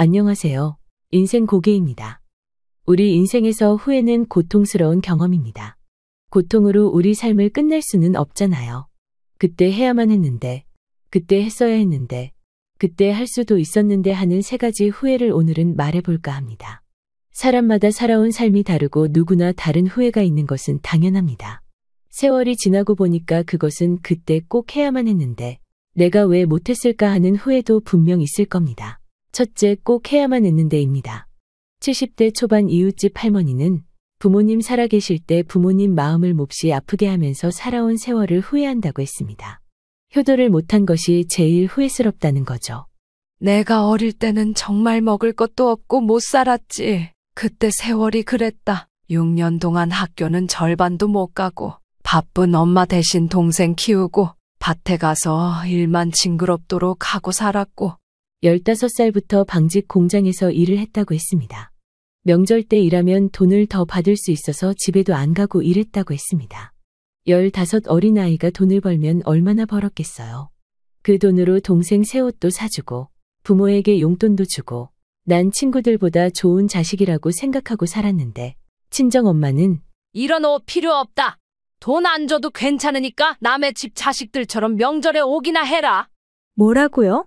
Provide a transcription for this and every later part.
안녕하세요. 인생 고개입니다. 우리 인생에서 후회는 고통스러운 경험입니다. 고통으로 우리 삶을 끝낼 수는 없잖아요. 그때 해야만 했는데, 그때 했어야 했는데, 그때 할 수도 있었는데 하는 세 가지 후회를 오늘은 말해볼까 합니다. 사람마다 살아온 삶이 다르고 누구나 다른 후회가 있는 것은 당연합니다. 세월이 지나고 보니까 그것은 그때 꼭 해야만 했는데, 내가 왜 못했을까 하는 후회도 분명 있을 겁니다. 첫째, 꼭 해야만 했는데입니다. 70대 초반 이웃집 할머니는 부모님 살아계실 때 부모님 마음을 몹시 아프게 하면서 살아온 세월을 후회한다고 했습니다. 효도를 못한 것이 제일 후회스럽다는 거죠. 내가 어릴 때는 정말 먹을 것도 없고 못 살았지. 그때 세월이 그랬다. 6년 동안 학교는 절반도 못 가고 바쁜 엄마 대신 동생 키우고 밭에 가서 일만 징그럽도록 하고 살았고 15살부터 방직 공장에서 일을 했다고 했습니다. 명절 때 일하면 돈을 더 받을 수 있어서 집에도 안 가고 일했다고 했습니다. 15 어린아이가 돈을 벌면 얼마나 벌었겠어요. 그 돈으로 동생 새 옷도 사주고 부모에게 용돈도 주고 난 친구들보다 좋은 자식이라고 생각하고 살았는데 친정엄마는 이런 옷 필요 없다. 돈 안 줘도 괜찮으니까 남의 집 자식들처럼 명절에 오기나 해라. 뭐라고요?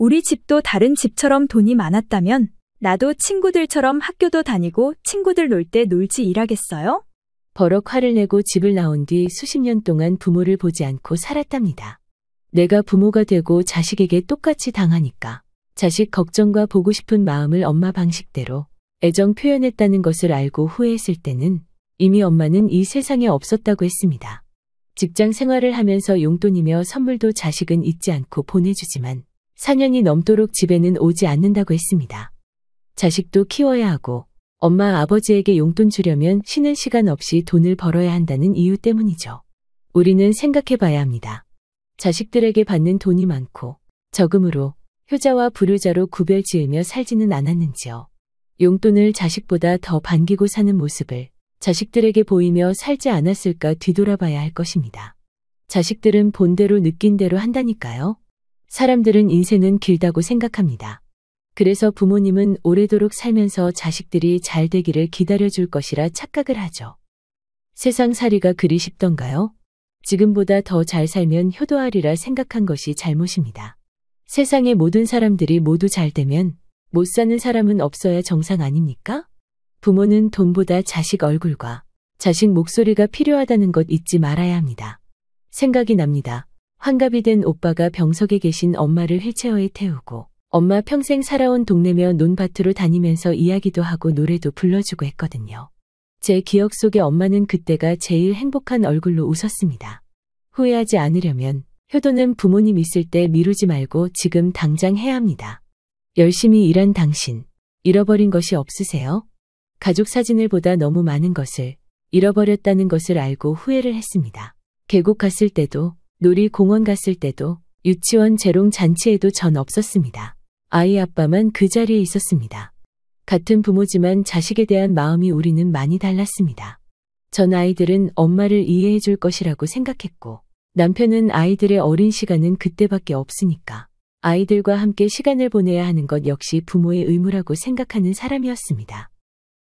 우리 집도 다른 집처럼 돈이 많았다면 나도 친구들처럼 학교도 다니고 친구들 놀 때 놀지 일하겠어요? 버럭 화를 내고 집을 나온 뒤 수십 년 동안 부모를 보지 않고 살았답니다. 내가 부모가 되고 자식에게 똑같이 당하니까 자식 걱정과 보고 싶은 마음을 엄마 방식대로 애정 표현했다는 것을 알고 후회했을 때는 이미 엄마는 이 세상에 없었다고 했습니다. 직장 생활을 하면서 용돈이며 선물도 자식은 잊지 않고 보내주지만 4년이 넘도록 집에는 오지 않는다고 했습니다. 자식도 키워야 하고 엄마 아버지에게 용돈 주려면 쉬는 시간 없이 돈을 벌어야 한다는 이유 때문이죠. 우리는 생각해 봐야 합니다. 자식들에게 받는 돈이 많고 적음으로 효자와 불효자로 구별 지으며 살지는 않았는지요. 용돈을 자식보다 더 반기고 사는 모습을 자식들에게 보이며 살지 않았을까 뒤돌아봐야 할 것입니다. 자식들은 본대로 느낀 대로 한다니까요. 사람들은 인생은 길다고 생각합니다. 그래서 부모님은 오래도록 살면서 자식들이 잘 되기를 기다려줄 것이라 착각을 하죠. 세상살이가 그리 쉽던가요? 지금보다 더 잘 살면 효도하리라 생각한 것이 잘못입니다. 세상의 모든 사람들이 모두 잘 되면 못 사는 사람은 없어야 정상 아닙니까? 부모는 돈보다 자식 얼굴과 자식 목소리가 필요하다는 것 잊지 말아야 합니다. 생각이 납니다. 환갑이 된 오빠가 병석에 계신 엄마를 휠체어에 태우고 엄마 평생 살아온 동네며 논밭으로 다니면서 이야기도 하고 노래도 불러주고 했거든요. 제 기억 속에 엄마는 그때가 제일 행복한 얼굴로 웃었습니다. 후회하지 않으려면 효도는 부모님 있을 때 미루지 말고 지금 당장 해야 합니다. 열심히 일한 당신, 잃어버린 것이 없으세요? 가족 사진을 보다 너무 많은 것을 잃어버렸다는 것을 알고 후회를 했습니다. 계곡 갔을 때도 놀이공원 갔을 때도 유치원 재롱 잔치에도 전 없었습니다. 아이 아빠만 그 자리에 있었습니다. 같은 부모지만 자식에 대한 마음이 우리는 많이 달랐습니다. 전 아이들은 엄마를 이해해 줄 것이라고 생각했고 남편은 아이들의 어린 시간은 그때밖에 없으니까 아이들과 함께 시간을 보내야 하는 것 역시 부모의 의무라고 생각하는 사람이었습니다.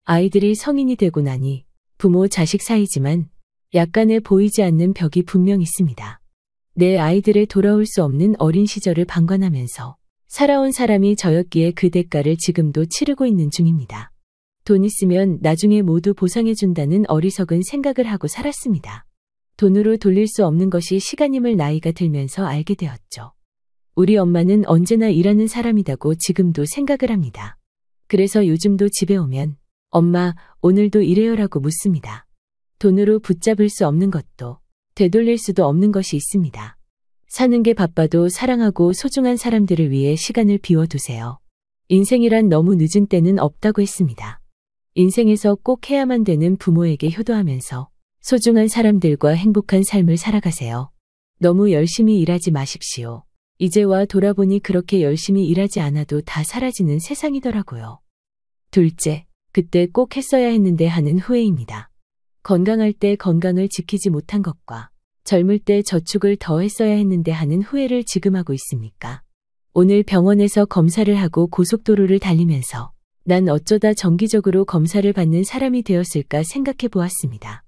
아이들이 성인이 되고 나니 부모 자식 사이지만 약간의 보이지 않는 벽이 분명 있습니다. 내 아이들의 돌아올 수 없는 어린 시절을 방관하면서 살아온 사람이 저였기에 그 대가를 지금도 치르고 있는 중입니다. 돈 있으면 나중에 모두 보상해준다는 어리석은 생각을 하고 살았습니다. 돈으로 돌릴 수 없는 것이 시간임을 나이가 들면서 알게 되었죠. 우리 엄마는 언제나 일하는 사람이라고 지금도 생각을 합니다. 그래서 요즘도 집에 오면 엄마, 오늘도 일해요라고 묻습니다. 돈으로 붙잡을 수 없는 것도 되돌릴 수도 없는 것이 있습니다. 사는 게 바빠도 사랑하고 소중한 사람들을 위해 시간을 비워두세요. 인생이란 너무 늦은 때는 없다고 했습니다. 인생에서 꼭 해야만 되는 부모에게 효도하면서 소중한 사람들과 행복한 삶을 살아가세요. 너무 열심히 일하지 마십시오. 이제와 돌아보니 그렇게 열심히 일하지 않아도 다 사라지는 세상이더라고요. 둘째, 그때 꼭 했어야 했는데 하는 후회입니다. 건강할 때 건강을 지키지 못한 것과 젊을 때 저축을 더 했어야 했는데 하는 후회를 지금 하고 있습니까? 오늘 병원에서 검사를 하고 고속도로를 달리면서 난 어쩌다 정기적으로 검사를 받는 사람이 되었을까 생각해 보았습니다.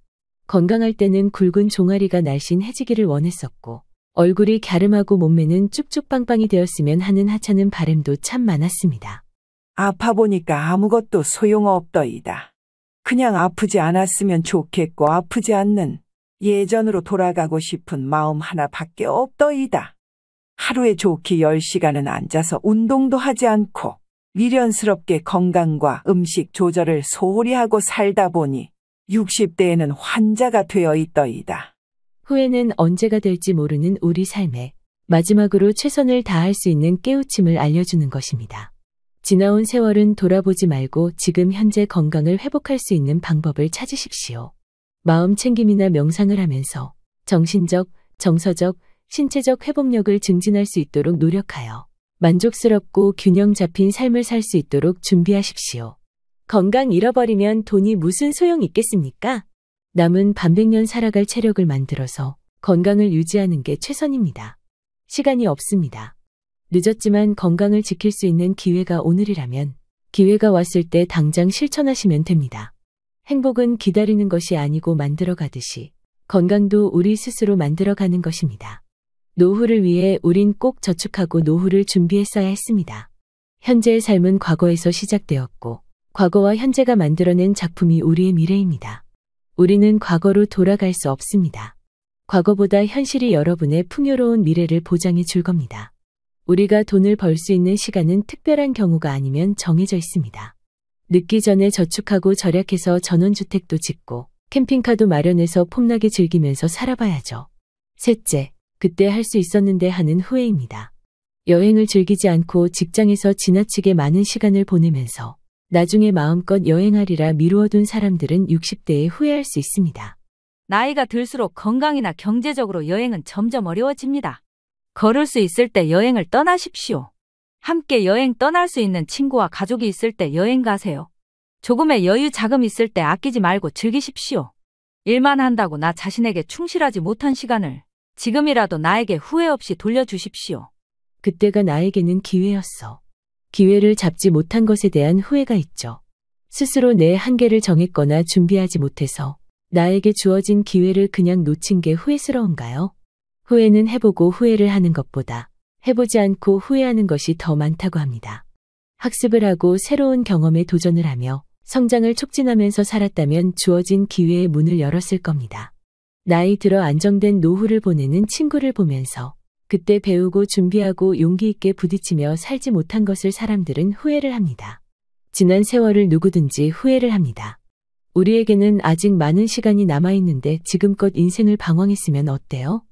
건강할 때는 굵은 종아리가 날씬해지기를 원했었고 얼굴이 갸름하고 몸매는 쭉쭉빵빵이 되었으면 하는 하찮은 바람도 참 많았습니다. 아파 보니까 아무것도 소용없더이다. 그냥 아프지 않았으면 좋겠고 아프지 않는 예전으로 돌아가고 싶은 마음 하나밖에 없더이다. 하루에 좋게 10시간은 앉아서 운동도 하지 않고 미련스럽게 건강과 음식 조절을 소홀히 하고 살다 보니 60대에는 환자가 되어 있더이다. 후회는 언제가 될지 모르는 우리 삶에 마지막으로 최선을 다할 수 있는 깨우침을 알려주는 것입니다. 지나온 세월은 돌아보지 말고 지금 현재 건강을 회복할 수 있는 방법을 찾으십시오. 마음 챙김이나 명상을 하면서 정신적, 정서적, 신체적 회복력을 증진할 수 있도록 노력하여 만족스럽고 균형 잡힌 삶을 살 수 있도록 준비하십시오. 건강 잃어버리면 돈이 무슨 소용 있겠습니까? 남은 반백년 살아갈 체력을 만들어서 건강을 유지하는 게 최선입니다. 시간이 없습니다. 늦었지만 건강을 지킬 수 있는 기회가 오늘이라면 기회가 왔을 때 당장 실천하시면 됩니다. 행복은 기다리는 것이 아니고 만들어가듯이 건강도 우리 스스로 만들어가는 것입니다. 노후를 위해 우린 꼭 저축하고 노후를 준비했어야 했습니다. 현재의 삶은 과거에서 시작되었고 과거와 현재가 만들어낸 작품이 우리의 미래입니다. 우리는 과거로 돌아갈 수 없습니다. 과거보다 현실이 여러분의 풍요로운 미래를 보장해 줄 겁니다. 우리가 돈을 벌 수 있는 시간은 특별한 경우가 아니면 정해져 있습니다. 늦기 전에 저축하고 절약해서 전원주택도 짓고 캠핑카도 마련해서 폼나게 즐기면서 살아봐야죠. 셋째, 그때 할 수 있었는데 하는 후회입니다. 여행을 즐기지 않고 직장에서 지나치게 많은 시간을 보내면서 나중에 마음껏 여행하리라 미루어둔 사람들은 60대에 후회할 수 있습니다. 나이가 들수록 건강이나 경제적으로 여행은 점점 어려워집니다. 걸을 수 있을 때 여행을 떠나십시오. 함께 여행 떠날 수 있는 친구와 가족이 있을 때 여행 가세요. 조금의 여유 자금 있을 때 아끼지 말고 즐기십시오. 일만 한다고 나 자신에게 충실하지 못한 시간을 지금이라도 나에게 후회 없이 돌려주십시오. 그때가 나에게는 기회였어. 기회를 잡지 못한 것에 대한 후회가 있죠. 스스로 내 한계를 정했거나 준비하지 못해서 나에게 주어진 기회를 그냥 놓친 게 후회스러운가요? 후회는 해보고 후회를 하는 것보다 해보지 않고 후회하는 것이 더 많다고 합니다. 학습을 하고 새로운 경험에 도전을 하며 성장을 촉진하면서 살았다면 주어진 기회의 문을 열었을 겁니다. 나이 들어 안정된 노후를 보내는 친구를 보면서 그때 배우고 준비하고 용기 있게 부딪히며 살지 못한 것을 사람들은 후회를 합니다. 지난 세월을 누구든지 후회를 합니다. 우리에게는 아직 많은 시간이 남아있는데 지금껏 인생을 방황했으면 어때요?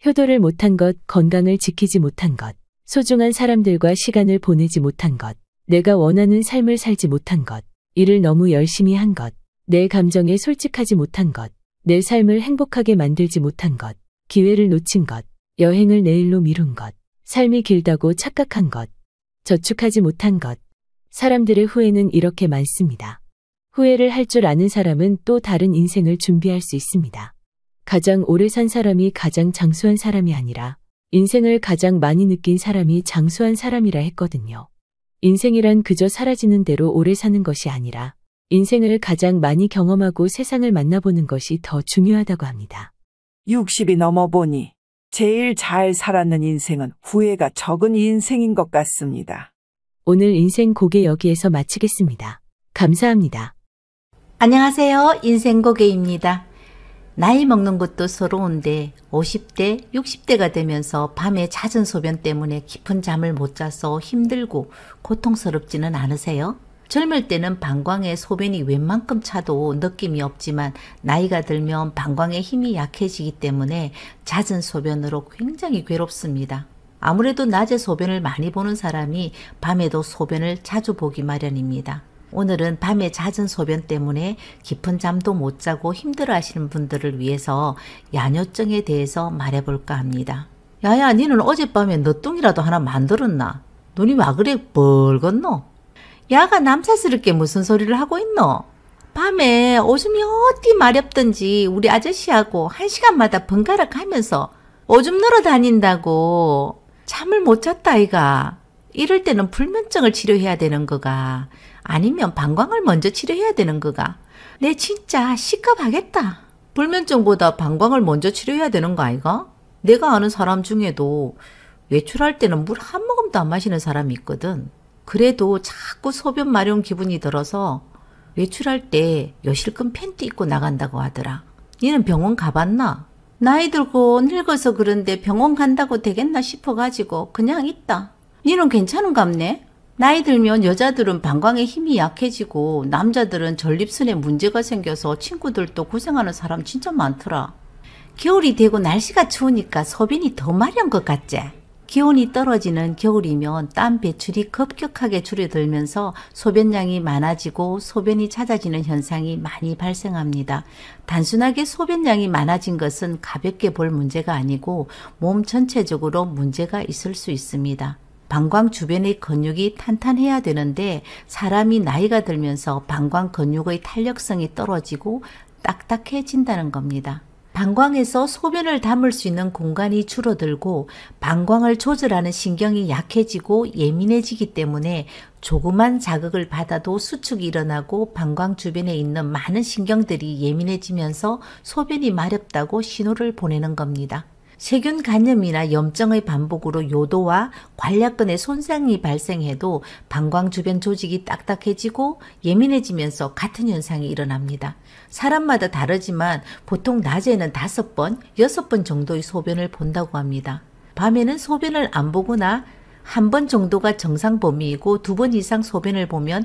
효도를 못한 것, 건강을 지키지 못한 것, 소중한 사람들과 시간을 보내지 못한 것, 내가 원하는 삶을 살지 못한 것, 일을 너무 열심히 한 것, 내 감정에 솔직하지 못한 것, 내 삶을 행복하게 만들지 못한 것, 기회를 놓친 것, 여행을 내일로 미룬 것, 삶이 길다고 착각한 것, 저축하지 못한 것. 사람들의 후회는 이렇게 많습니다. 후회를 할 줄 아는 사람은 또 다른 인생을 준비할 수 있습니다. 가장 오래 산 사람이 가장 장수한 사람이 아니라 인생을 가장 많이 느낀 사람이 장수한 사람이라 했거든요. 인생이란 그저 사라지는 대로 오래 사는 것이 아니라 인생을 가장 많이 경험하고 세상을 만나보는 것이 더 중요하다고 합니다. 60이 넘어보니 제일 잘 살았는 인생은 후회가 적은 인생인 것 같습니다. 오늘 인생 고개 여기에서 마치겠습니다. 감사합니다. 안녕하세요. 인생고개입니다. 나이 먹는 것도 서러운데 50대, 60대가 되면서 밤에 잦은 소변 때문에 깊은 잠을 못 자서 힘들고 고통스럽지는 않으세요? 젊을 때는 방광에 소변이 웬만큼 차도 느낌이 없지만 나이가 들면 방광의 힘이 약해지기 때문에 잦은 소변으로 굉장히 괴롭습니다. 아무래도 낮에 소변을 많이 보는 사람이 밤에도 소변을 자주 보기 마련입니다. 오늘은 밤에 잦은 소변 때문에 깊은 잠도 못 자고 힘들어 하시는 분들을 위해서 야뇨증에 대해서 말해볼까 합니다. 야야, 니는 어젯밤에 너뚱이라도 하나 만들었나? 눈이 와 그래 뻘겋노? 야가 남사스럽게 무슨 소리를 하고 있노? 밤에 오줌이 어디 마렵던지 우리 아저씨하고 1시간마다 번갈아 가면서 오줌 늘어 다닌다고 잠을 못 잤다 아이가. 이럴 때는 불면증을 치료해야 되는 거가 아니면 방광을 먼저 치료해야 되는 거가 내 진짜 시급하겠다. 불면증보다 방광을 먼저 치료해야 되는 거 아이가? 내가 아는 사람 중에도 외출할 때는 물 한 모금도 안 마시는 사람이 있거든. 그래도 자꾸 소변 마려운 기분이 들어서 외출할 때 여실금 팬티 입고 나간다고 하더라. 니는 병원 가봤나? 나이 들고 늙어서 그런데 병원 간다고 되겠나 싶어가지고 그냥 있다. 니는 괜찮은갑네? 나이 들면 여자들은 방광에 힘이 약해지고 남자들은 전립선에 문제가 생겨서 친구들도 고생하는 사람 진짜 많더라. 겨울이 되고 날씨가 추우니까 소변이 더 마려운 것 같지? 기온이 떨어지는 겨울이면 땀 배출이 급격하게 줄어들면서 소변량이 많아지고 소변이 잦아지는 현상이 많이 발생합니다. 단순하게 소변량이 많아진 것은 가볍게 볼 문제가 아니고 몸 전체적으로 문제가 있을 수 있습니다. 방광 주변의 근육이 탄탄해야 되는데 사람이 나이가 들면서 방광 근육의 탄력성이 떨어지고 딱딱해진다는 겁니다. 방광에서 소변을 담을 수 있는 공간이 줄어들고 방광을 조절하는 신경이 약해지고 예민해지기 때문에 조그만 자극을 받아도 수축이 일어나고 방광 주변에 있는 많은 신경들이 예민해지면서 소변이 마렵다고 신호를 보내는 겁니다. 세균 감염이나 염증의 반복으로 요도와 관략근의 손상이 발생해도 방광 주변 조직이 딱딱해지고 예민해지면서 같은 현상이 일어납니다. 사람마다 다르지만 보통 낮에는 5번, 6번 정도의 소변을 본다고 합니다. 밤에는 소변을 안 보거나 한 번 정도가 정상 범위이고 2번 이상 소변을 보면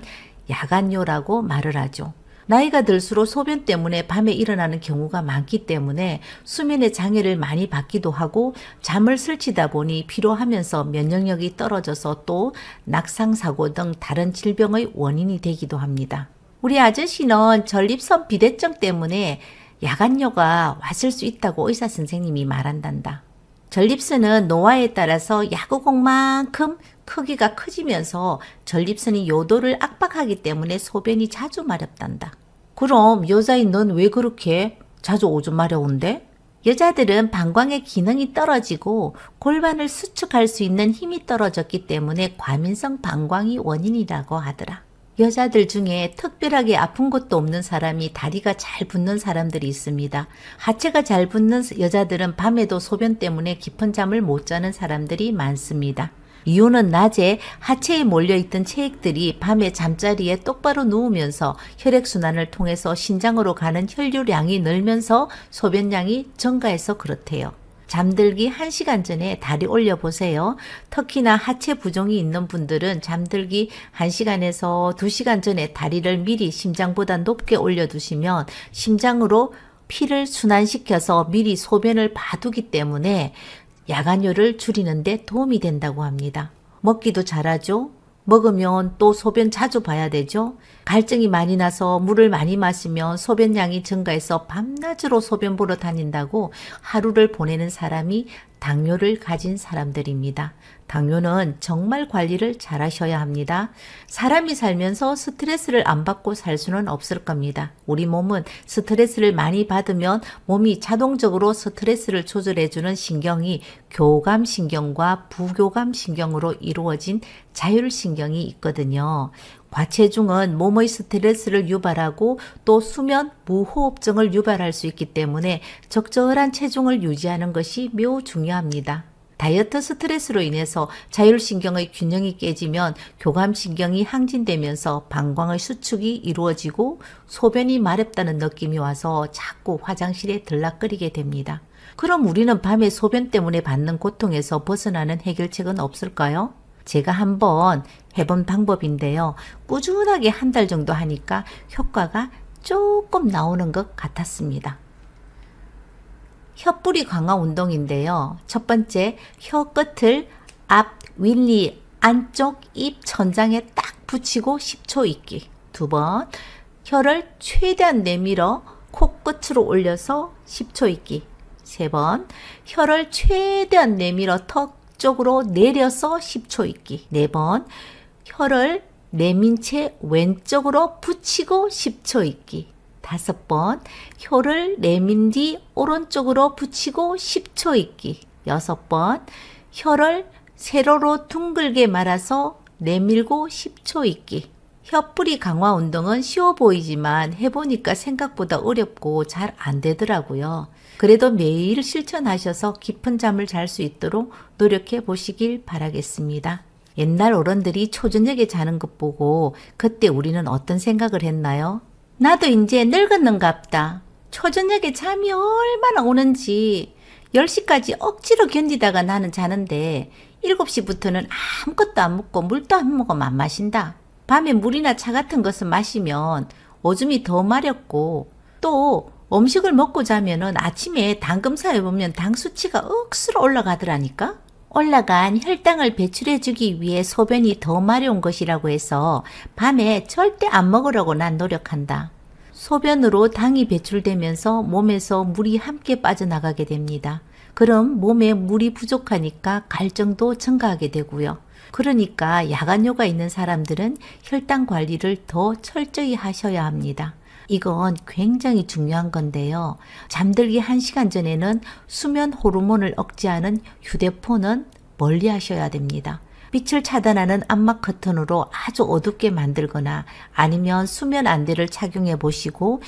야간요라고 말을 하죠. 나이가 들수록 소변 때문에 밤에 일어나는 경우가 많기 때문에 수면의 장애를 많이 받기도 하고 잠을 설치다 보니 피로하면서 면역력이 떨어져서 또 낙상사고 등 다른 질병의 원인이 되기도 합니다. 우리 아저씨는 전립선 비대증 때문에 야간요가 왔을 수 있다고 의사 선생님이 말한단다. 전립선은 노화에 따라서 야구공만큼 크기가 커지면서 전립선이 요도를 압박하기 때문에 소변이 자주 마렵단다. 그럼 여자인 넌 왜 그렇게 자주 오줌 마려운데? 여자들은 방광의 기능이 떨어지고 골반을 수축할 수 있는 힘이 떨어졌기 때문에 과민성 방광이 원인이라고 하더라. 여자들 중에 특별하게 아픈 것도 없는 사람이 다리가 잘 붓는 사람들이 있습니다. 하체가 잘 붓는 여자들은 밤에도 소변 때문에 깊은 잠을 못 자는 사람들이 많습니다. 이유는 낮에 하체에 몰려있던 체액들이 밤에 잠자리에 똑바로 누우면서 혈액순환을 통해서 신장으로 가는 혈류량이 늘면서 소변량이 증가해서 그렇대요. 잠들기 1시간 전에 다리 올려보세요. 특히나 하체 부종이 있는 분들은 잠들기 1시간에서 2시간 전에 다리를 미리 심장보다 높게 올려두시면 심장으로 피를 순환시켜서 미리 소변을 봐두기 때문에 야간요를 줄이는 데 도움이 된다고 합니다. 먹기도 잘하죠. 먹으면 또 소변 자주 봐야 되죠. 갈증이 많이 나서 물을 많이 마시면 소변량이 증가해서 밤낮으로 소변 보러 다닌다고 하루를 보내는 사람이 당뇨를 가진 사람들입니다. 당뇨는 정말 관리를 잘 하셔야 합니다. 사람이 살면서 스트레스를 안 받고 살 수는 없을 겁니다. 우리 몸은 스트레스를 많이 받으면 몸이 자동적으로 스트레스를 조절해주는 신경이 교감신경과 부교감신경으로 이루어진 자율신경이 있거든요. 과체중은 몸의 스트레스를 유발하고 또 수면 무호흡증을 유발할 수 있기 때문에 적절한 체중을 유지하는 것이 매우 중요합니다. 다이어트 스트레스로 인해서 자율신경의 균형이 깨지면 교감신경이 항진되면서 방광의 수축이 이루어지고 소변이 마렵다는 느낌이 와서 자꾸 화장실에 들락거리게 됩니다. 그럼 우리는 밤에 소변 때문에 받는 고통에서 벗어나는 해결책은 없을까요? 제가 한번 해본 방법인데요. 꾸준하게 1달 정도 하니까 효과가 조금 나오는 것 같았습니다. 혀뿌리 강화 운동인데요. 첫 번째, 혀 끝을 앞 윗니 안쪽 입 천장에 딱 붙이고 10초 있기. 2번, 혀를 최대한 내밀어 코끝으로 올려서 10초 있기. 3번, 혀를 최대한 내밀어 턱 쪽으로 내려서 10초 있기. 4번, 혀를 내민 채 왼쪽으로 붙이고 10초 있기. 5번, 혀를 내민 뒤 오른쪽으로 붙이고 10초 있기. 6번, 혀를 세로로 둥글게 말아서 내밀고 10초 있기. 혀뿌리 강화 운동은 쉬워 보이지만 해보니까 생각보다 어렵고 잘 안 되더라고요. 그래도 매일 실천하셔서 깊은 잠을 잘 수 있도록 노력해 보시길 바라겠습니다. 옛날 어른들이 초저녁에 자는 것 보고 그때 우리는 어떤 생각을 했나요? 나도 이제 늙었는갑다. 초저녁에 잠이 얼마나 오는지 10시까지 억지로 견디다가 나는 자는데 7시부터는 아무것도 안 먹고 물도 한 모금 안 마신다. 밤에 물이나 차 같은 것을 마시면 오줌이 더 마렵고 또 음식을 먹고 자면은 아침에 당금사에 보면 당 수치가 억수로 올라가더라니까. 올라간 혈당을 배출해주기 위해 소변이 더 마려운 것이라고 해서 밤에 절대 안 먹으려고 난 노력한다. 소변으로 당이 배출되면서 몸에서 물이 함께 빠져나가게 됩니다. 그럼 몸에 물이 부족하니까 갈증도 증가하게 되고요. 그러니까 야간뇨가 있는 사람들은 혈당 관리를 더 철저히 하셔야 합니다. 이건 굉장히 중요한 건데요. 잠들기 1시간 전에는 수면 호르몬을 억제하는 휴대폰은 멀리 하셔야 됩니다. 빛을 차단하는 암막 커튼으로 아주 어둡게 만들거나 아니면 수면 안대를 착용해 보시고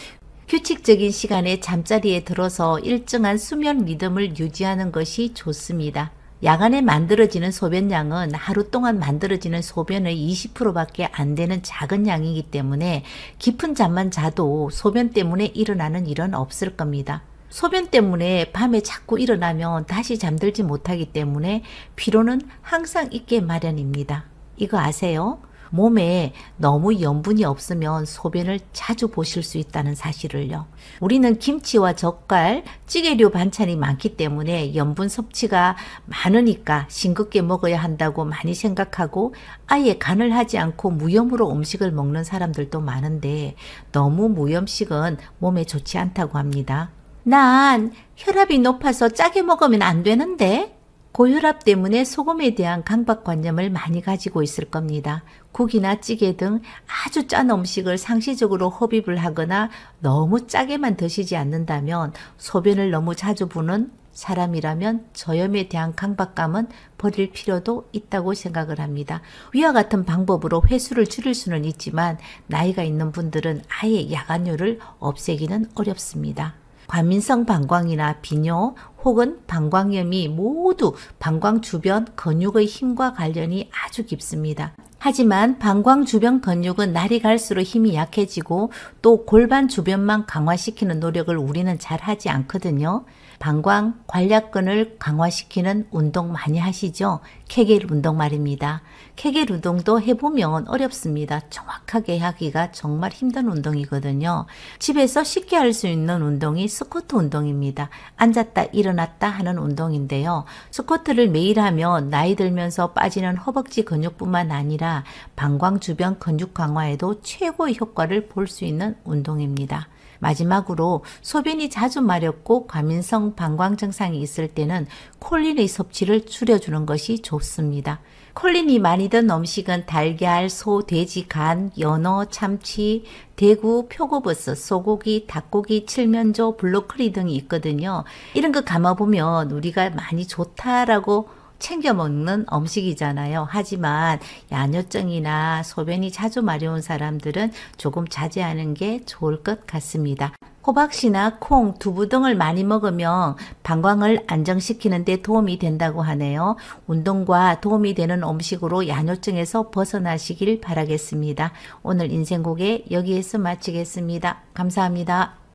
규칙적인 시간에 잠자리에 들어서 일정한 수면 리듬을 유지하는 것이 좋습니다. 야간에 만들어지는 소변량은 하루 동안 만들어지는 소변의 20%밖에 안 되는 작은 양이기 때문에 깊은 잠만 자도 소변 때문에 일어나는 일은 없을 겁니다. 소변 때문에 밤에 자꾸 일어나면 다시 잠들지 못하기 때문에 피로는 항상 있게 마련입니다. 이거 아세요? 몸에 너무 염분이 없으면 소변을 자주 보실 수 있다는 사실을요. 우리는 김치와 젓갈, 찌개류 반찬이 많기 때문에 염분 섭취가 많으니까 싱겁게 먹어야 한다고 많이 생각하고 아예 간을 하지 않고 무염으로 음식을 먹는 사람들도 많은데 너무 무염식은 몸에 좋지 않다고 합니다. 난 혈압이 높아서 짜게 먹으면 안 되는데? 고혈압 때문에 소금에 대한 강박관념을 많이 가지고 있을 겁니다. 국이나 찌개 등 아주 짠 음식을 상시적으로 흡입을 하거나 너무 짜게만 드시지 않는다면 소변을 너무 자주 보는 사람이라면 저염에 대한 강박감은 버릴 필요도 있다고 생각을 합니다. 위와 같은 방법으로 횟수를 줄일 수는 있지만 나이가 있는 분들은 아예 야간뇨를 없애기는 어렵습니다. 과민성 방광이나 비뇨 혹은 방광염이 모두 방광 주변 근육의 힘과 관련이 아주 깊습니다. 하지만 방광 주변 근육은 날이 갈수록 힘이 약해지고 또 골반 주변만 강화시키는 노력을 우리는 잘 하지 않거든요. 방광 관략근을 강화시키는 운동 많이 하시죠? 케겔 운동 말입니다. 케겔 운동도 해보면 어렵습니다. 정확하게 하기가 정말 힘든 운동이거든요. 집에서 쉽게 할 수 있는 운동이 스쿼트 운동입니다. 앉았다 일어났다 하는 운동인데요. 스쿼트를 매일 하면 나이 들면서 빠지는 허벅지 근육뿐만 아니라 방광 주변 근육 강화에도 최고의 효과를 볼 수 있는 운동입니다. 마지막으로 소변이 자주 마렵고 과민성 방광 증상이 있을 때는 콜린의 섭취를 줄여주는 것이 좋습니다. 콜린이 많이 든 음식은 달걀, 소, 돼지, 간, 연어, 참치, 대구, 표고버섯, 소고기, 닭고기, 칠면조, 블로콜리 등이 있거든요. 이런 거 감아보면 우리가 많이 좋다라고 챙겨 먹는 음식이잖아요. 하지만 야뇨증이나 소변이 자주 마려운 사람들은 조금 자제하는 게 좋을 것 같습니다. 호박씨나 콩, 두부 등을 많이 먹으면 방광을 안정시키는 데 도움이 된다고 하네요. 운동과 도움이 되는 음식으로 야뇨증에서 벗어나시길 바라겠습니다. 오늘 인생고개 여기에서 마치겠습니다. 감사합니다.